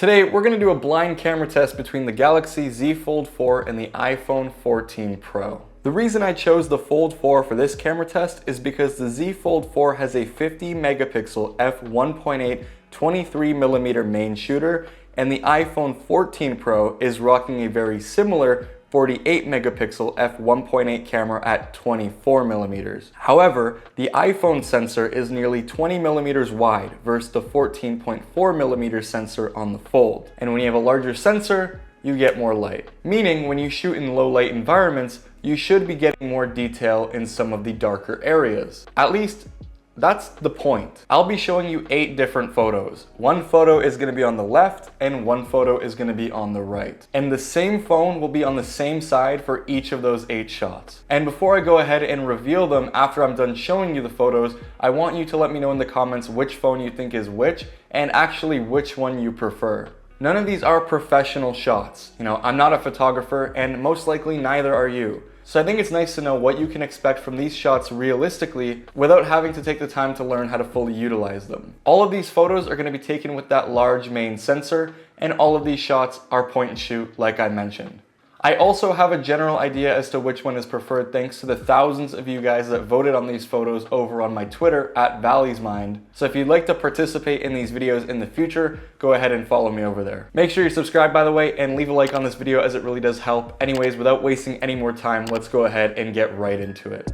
Today, we're going to do a blind camera test between the Galaxy Z Fold 4 and the iPhone 14 Pro. The reason I chose the Fold 4 for this camera test is because the Z Fold 4 has a 50 megapixel f1.8 23mm main shooter, and the iPhone 14 Pro is rocking a very similar 48 megapixel f1.8 camera at 24mm. However, the iPhone sensor is nearly 20mm wide versus the 14.4mm sensor on the Fold. And when you have a larger sensor, you get more light. Meaning when you shoot in low light environments, you should be getting more detail in some of the darker areas. At least, that's the point. I'll be showing you 8 different photos. One photo is going to be on the left and one photo is going to be on the right. And the same phone will be on the same side for each of those 8 shots. And before I go ahead and reveal them after I'm done showing you the photos, I want you to let me know in the comments which phone you think is which and actually which one you prefer. None of these are professional shots. I'm not a photographer and most likely neither are you. So I think it's nice to know what you can expect from these shots realistically without having to take the time to learn how to fully utilize them. All of these photos are going to be taken with that large main sensor, and all of these shots are point and shoot like I mentioned. I also have a general idea as to which one is preferred thanks to the thousands of you guys that voted on these photos over on my Twitter at valismind. So if you'd like to participate in these videos in the future, go ahead and follow me over there. Make sure you're subscribed, by the way, and leave a like on this video as it really does help. Anyways, without wasting any more time, let's go ahead and get right into it.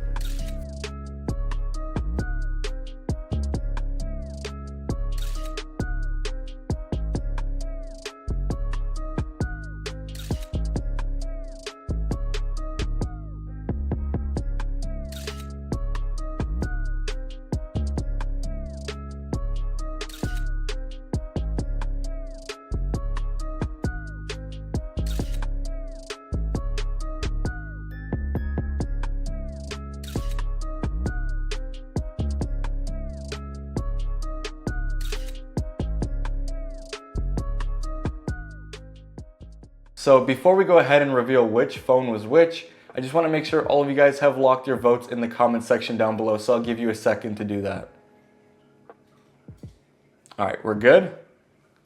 So before we go ahead and reveal which phone was which, I just want to make sure all of you guys have locked your votes in the comment section down below, so I'll give you a second to do that. All right, we're good?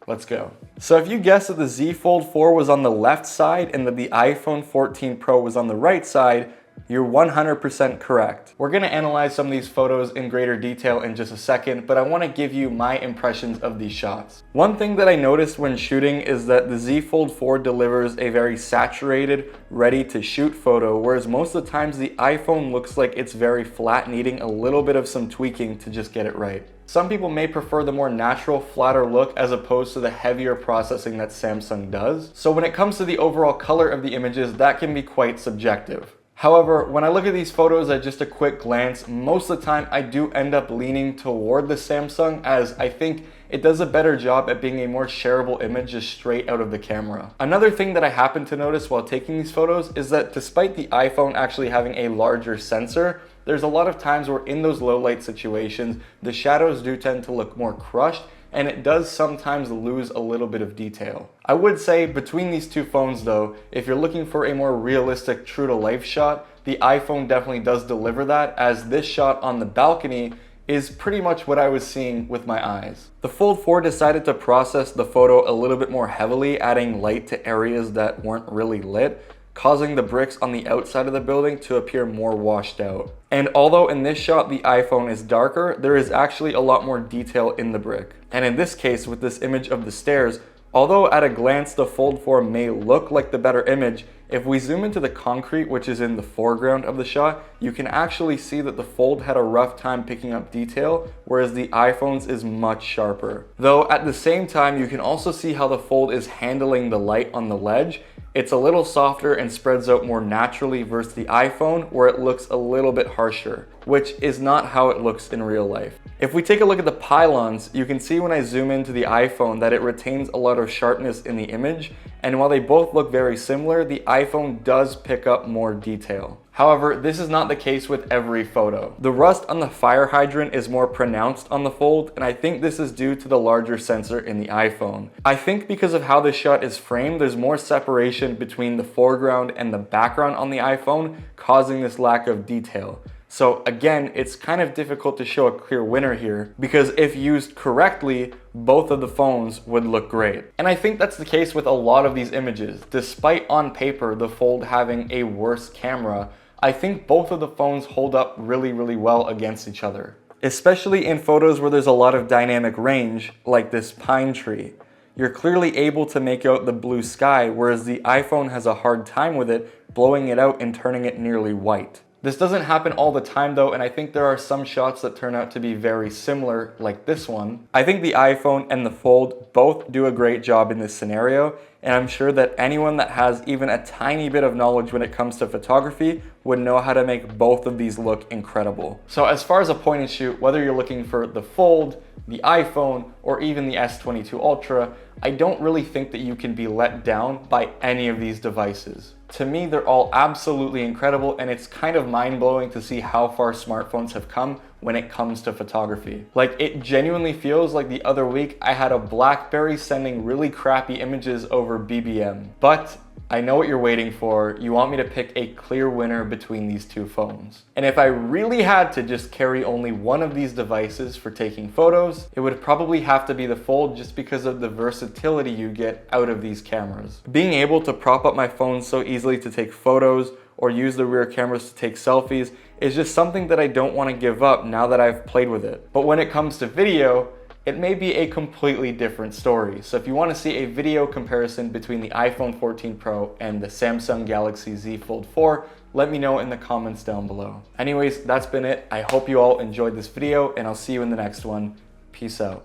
Let's go. So if you guessed that the Z Fold 4 was on the left side and that the iPhone 14 Pro was on the right side, you're 100% correct. We're gonna analyze some of these photos in greater detail in just a second, but I wanna give you my impressions of these shots. One thing that I noticed when shooting is that the Z Fold 4 delivers a very saturated, ready to shoot photo, whereas most of the times the iPhone looks like it's very flat, needing a little bit of some tweaking to just get it right. Some people may prefer the more natural, flatter look as opposed to the heavier processing that Samsung does. So when it comes to the overall color of the images, that can be quite subjective. However, when I look at these photos at just a quick glance, most of the time I do end up leaning toward the Samsung, as I think it does a better job at being a more shareable image just straight out of the camera. Another thing that I happen to notice while taking these photos is that despite the iPhone actually having a larger sensor, there's a lot of times where in those low light situations, the shadows do tend to look more crushed, and it does sometimes lose a little bit of detail. I would say between these two phones though, if you're looking for a more realistic true to life shot, the iPhone definitely does deliver that, as this shot on the balcony is pretty much what I was seeing with my eyes. The Fold 4 decided to process the photo a little bit more heavily, adding light to areas that weren't really lit, causing the bricks on the outside of the building to appear more washed out. And although in this shot the iPhone is darker, there is actually a lot more detail in the brick. And in this case, with this image of the stairs, although at a glance the Fold 4 may look like the better image, if we zoom into the concrete, which is in the foreground of the shot, you can actually see that the Fold had a rough time picking up detail, whereas the iPhone's is much sharper. Though at the same time, you can also see how the Fold is handling the light on the ledge. It's a little softer and spreads out more naturally versus the iPhone, where it looks a little bit harsher, which is not how it looks in real life. If we take a look at the pylons, you can see when I zoom into the iPhone that it retains a lot of sharpness in the image, and while they both look very similar, the iPhone does pick up more detail. However, this is not the case with every photo. The rust on the fire hydrant is more pronounced on the Fold, and I think this is due to the larger sensor in the iPhone. I think because of how this shot is framed, there's more separation between the foreground and the background on the iPhone, causing this lack of detail. So again, it's kind of difficult to show a clear winner here because if used correctly, both of the phones would look great. And I think that's the case with a lot of these images. Despite on paper the Fold having a worse camera, I think both of the phones hold up really, really well against each other. Especially in photos where there's a lot of dynamic range, like this pine tree. You're clearly able to make out the blue sky, whereas the iPhone has a hard time with it, blowing it out and turning it nearly white. This doesn't happen all the time though, and I think there are some shots that turn out to be very similar, like this one. I think the iPhone and the Fold both do a great job in this scenario, and I'm sure that anyone that has even a tiny bit of knowledge when it comes to photography would know how to make both of these look incredible. So as far as a point and shoot, whether you're looking for the Fold, the iPhone, or even the S22 Ultra, I don't really think that you can be let down by any of these devices. To me, they're all absolutely incredible, and it's kind of mind-blowing to see how far smartphones have come when it comes to photography. Like, it genuinely feels like the other week I had a BlackBerry sending really crappy images over BBM. But I know what you're waiting for. You want me to pick a clear winner between these two phones. And if I really had to just carry only one of these devices for taking photos, it would probably have to be the Fold just because of the versatility you get out of these cameras. Being able to prop up my phone so easily to take photos or use the rear cameras to take selfies is just something that I don't want to give up now that I've played with it. But when it comes to video, it may be a completely different story. So if you want to see a video comparison between the iPhone 14 Pro and the Samsung Galaxy Z Fold 4, let me know in the comments down below. Anyways, that's been it. I hope you all enjoyed this video, and I'll see you in the next one. Peace out.